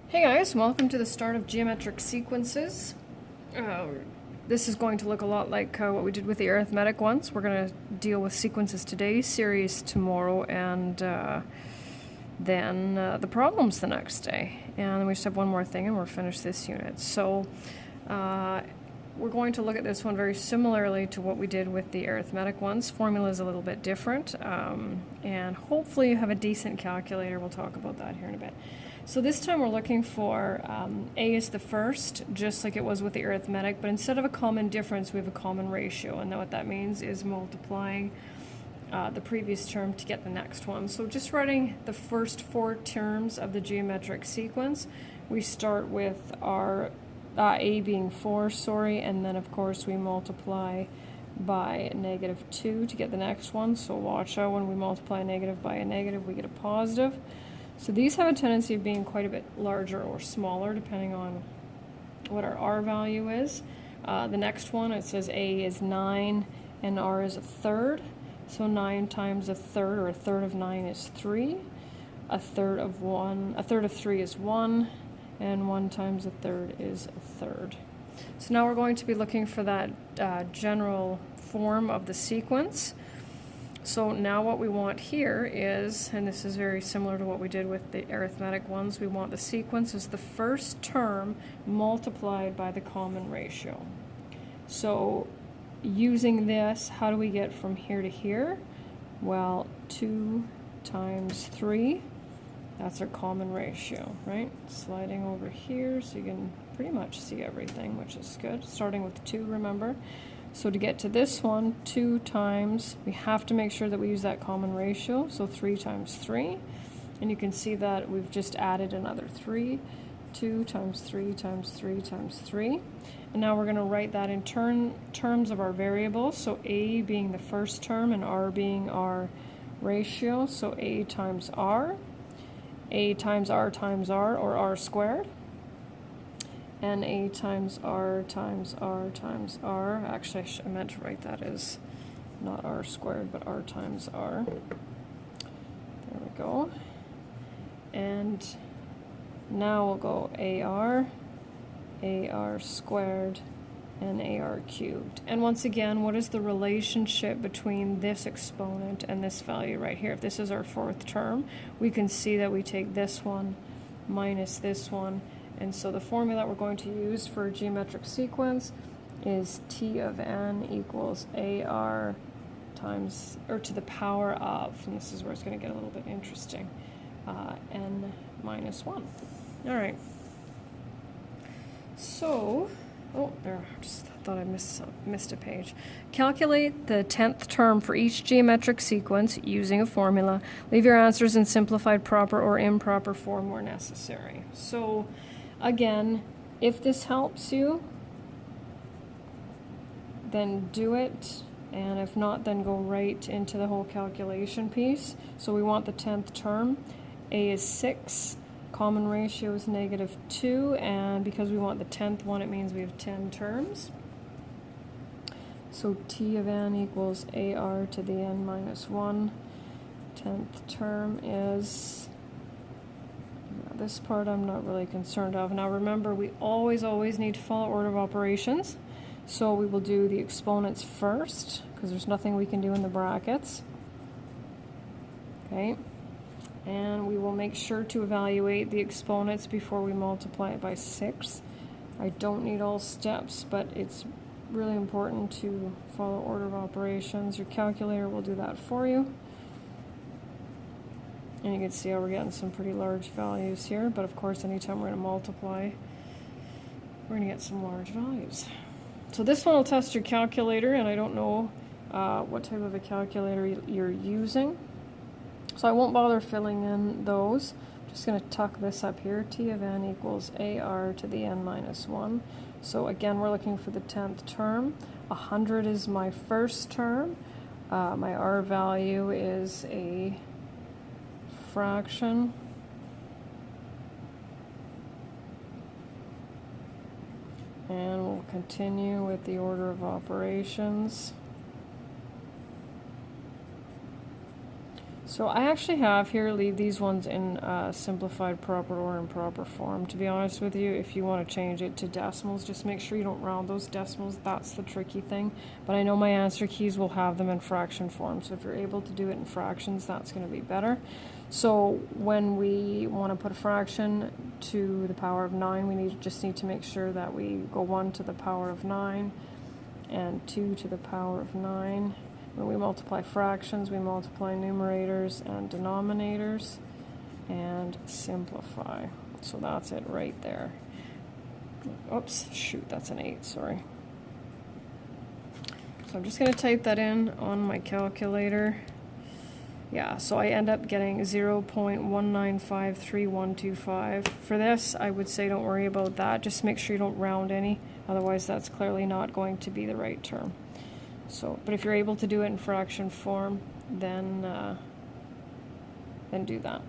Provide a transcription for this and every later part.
Hey guys, welcome to the start of Geometric Sequences. This is going to look a lot like what we did with the arithmetic ones. We're going to deal with sequences today, series tomorrow, and then the problems the next day. And then we just have one more thing and we're finished this unit. So we're going to look at this one very similarly to what we did with the arithmetic ones. Formula is a little bit different, and hopefully you have a decent calculator. We'll talk about that here in a bit. So this time we're looking for A is the first, just like it was with the arithmetic, but instead of a common difference, we have a common ratio, and then what that means is multiplying the previous term to get the next one. So just writing the first four terms of the geometric sequence, we start with our A being 4, and then of course we multiply by -2 to get the next one. So watch out, when we multiply a negative by a negative, we get a positive. So these have a tendency of being quite a bit larger or smaller depending on what our R value is. The next one, it says A is 9 and R is a third. So 9 times a third, or a third of 9, is 3. A third of 3 is 1, and 1 times a third is a third. So now we're going to be looking for that general form of the sequence. So now what we want here is, and this is very similar to what we did with the arithmetic ones, we want the sequence as the first term multiplied by the common ratio. So using this, how do we get from here to here? Well, 2 times 3, that's our common ratio, right? Sliding over here so you can pretty much see everything, which is good. Starting with 2, remember. So to get to this one, 2 times, we have to make sure that we use that common ratio, so 3 times 3. And you can see that we've just added another 3. 2 times 3 times 3 times 3. And now we're going to write that in terms of our variables, so A being the first term and R being our ratio, so A times R. A times R, or R squared. And A times R times R times R. Actually, I meant to write that as not R squared, but R times R. There we go. And now we'll go AR squared, and AR cubed. And once again, what is the relationship between this exponent and this value right here? If this is our fourth term, we can see that we take this one minus this one. And so the formula we're going to use for a geometric sequence is T of n equals AR times, or to the power of, and this is where it's going to get a little bit interesting, n minus 1. All right. So, oh, there, just thought I missed a page. Calculate the 10th term for each geometric sequence using a formula. Leave your answers in simplified proper or improper form where necessary. So, again, if this helps you, then do it, and if not, then go right into the whole calculation piece. So we want the 10th term. A is 6, common ratio is -2, and because we want the 10th one, it means we have 10 terms. So T of n equals AR to the n minus 1. 10th term is... this part I'm not really concerned of. Now remember, we always need to follow order of operations. So we will do the exponents first, because there's nothing we can do in the brackets. Okay. And we will make sure to evaluate the exponents before we multiply it by 6. I don't need all steps, but it's really important to follow order of operations. Your calculator will do that for you. And you can see how we're getting some pretty large values here, but of course anytime we're going to multiply, we're going to get some large values. So this one will test your calculator, and I don't know what type of a calculator you're using. So I won't bother filling in those. I'm just going to tuck this up here. T of n equals AR to the n minus 1. So again, we're looking for the 10th term. 100 is my first term. My R value is a fraction. And we'll continue with the order of operations. So I actually have here, leave these ones in simplified, proper, or improper form. To be honest with you, if you want to change it to decimals, just make sure you don't round those decimals. That's the tricky thing. But I know my answer keys will have them in fraction form. So if you're able to do it in fractions, that's going to be better. So when we want to put a fraction to the power of 9, we just need to make sure that we go 1 to the power of 9 and 2 to the power of 9. When we multiply fractions, we multiply numerators and denominators and simplify. So that's it right there. Oops, shoot, that's an 8, sorry. So I'm just going to type that in on my calculator. Yeah, so I end up getting 0.1953125. For this, I would say don't worry about that. Just make sure you don't round any. Otherwise, that's clearly not going to be the right term. So, but if you're able to do it in fraction form, then do that.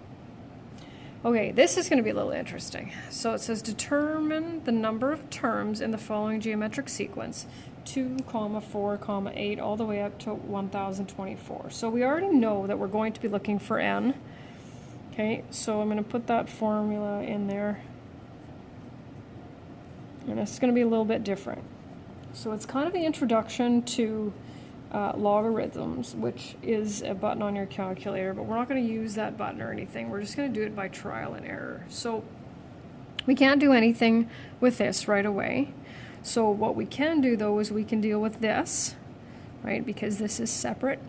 Okay, this is going to be a little interesting. So it says determine the number of terms in the following geometric sequence: 2, 4, 8, all the way up to 1024. So we already know that we're going to be looking for n. Okay, so I'm going to put that formula in there. And it's going to be a little bit different. So it's kind of the introduction to logarithms, which is a button on your calculator, but we're not going to use that button or anything. We're just going to do it by trial and error. So we can't do anything with this right away. So what we can do, though, is we can deal with this, right, because this is separate.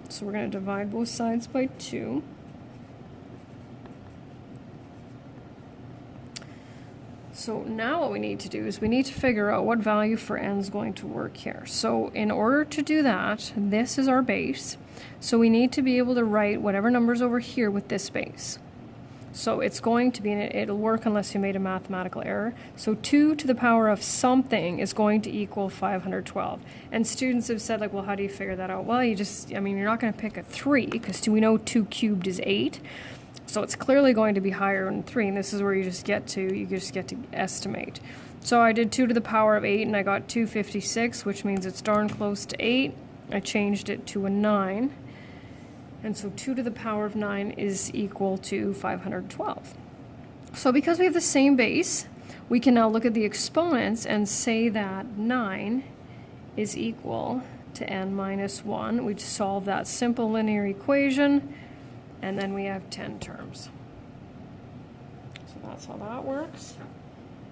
So we're going to divide both sides by 2. So now what we need to do is we need to figure out what value for n is going to work here. So in order to do that, this is our base. So we need to be able to write whatever number's over here with this base. So it's going to be, it'll work unless you made a mathematical error. So 2 to the power of something is going to equal 512. And students have said, like, well, how do you figure that out? Well, you just, I mean, you're not going to pick a 3 because we know 2 cubed is 8. So it's clearly going to be higher than 3, and this is where you just get to estimate. So I did 2 to the power of 8, and I got 256, which means it's darn close to 8. I changed it to a 9, and so 2 to the power of 9 is equal to 512. So because we have the same base, we can now look at the exponents and say that 9 is equal to n minus 1. We solve that simple linear equation, and then we have 10 terms. So that's how that works.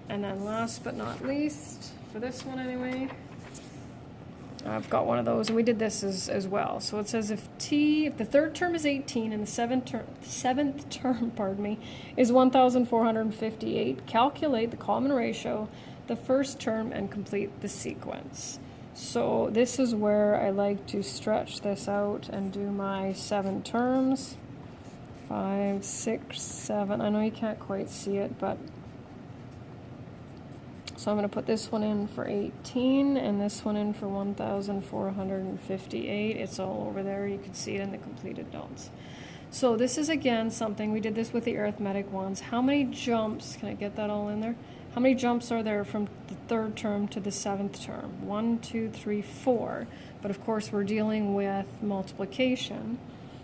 And then last but not least, for this one anyway, I've got one of those, and we did this as well. So it says if the third term is 18 and the seventh term, pardon me, is 1458, calculate the common ratio, the first term, and complete the sequence. So this is where I like to stretch this out and do my 7 terms. 5, 6, 7. I know you can't quite see it, but so I'm going to put this one in for 18 and this one in for 1458. It's all over there. You can see it in the completed notes. So this is again something, we did this with the arithmetic ones. How many jumps, can I get that all in there? How many jumps are there from the third term to the 7th term? 1, 2, 3, 4. But of course we're dealing with multiplication.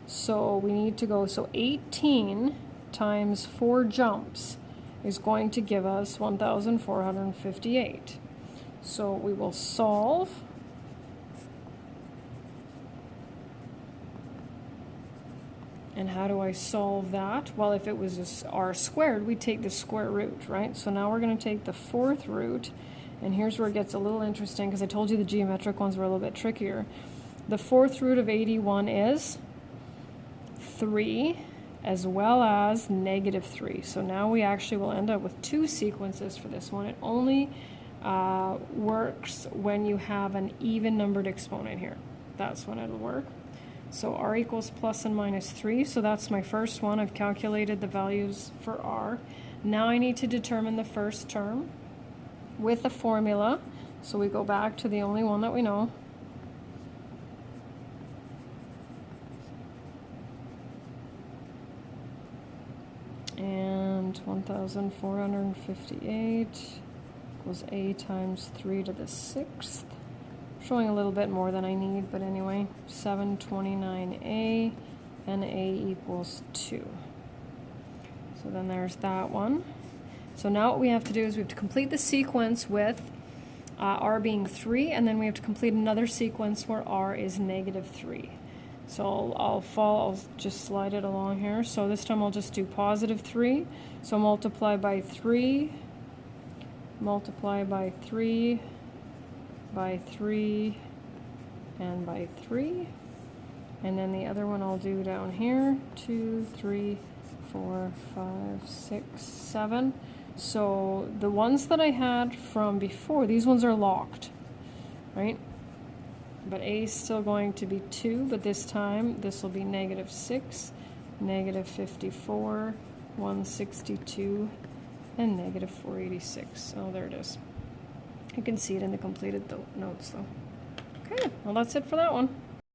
So we need to go, so 18 times 4 jumps is going to give us 1458. So we will solve. And how do I solve that? Well, if it was r squared, we'd take the square root, right? So now we're going to take the 4th root, and here's where it gets a little interesting because I told you the geometric ones were a little bit trickier. The 4th root of 81 is 3, as well as negative 3. So now we actually will end up with 2 sequences for this one. It only works when you have an even numbered exponent here. That's when it'll work. So r equals plus and minus 3. So that's my first one. I've calculated the values for r. Now I need to determine the first term with a formula. So we go back to the only one that we know. And 1458 equals a times 3 to the 6th. Showing a little bit more than I need, but anyway, 729a and A equals 2. So then there's that one. So now what we have to do is we have to complete the sequence with R being 3, and then we have to complete another sequence where R is -3. So I'll just slide it along here. So this time I'll just do +3. So multiply by 3, multiply by 3, by 3, and by 3. And then the other one I'll do down here, 2, 3, 4, 5, 6, 7. So the ones that I had from before, these ones are locked, right? But A is still going to be 2, but this time this will be -6, -54, 162, and -486. Oh, there it is. You can see it in the completed notes though. Okay, well that's it for that one.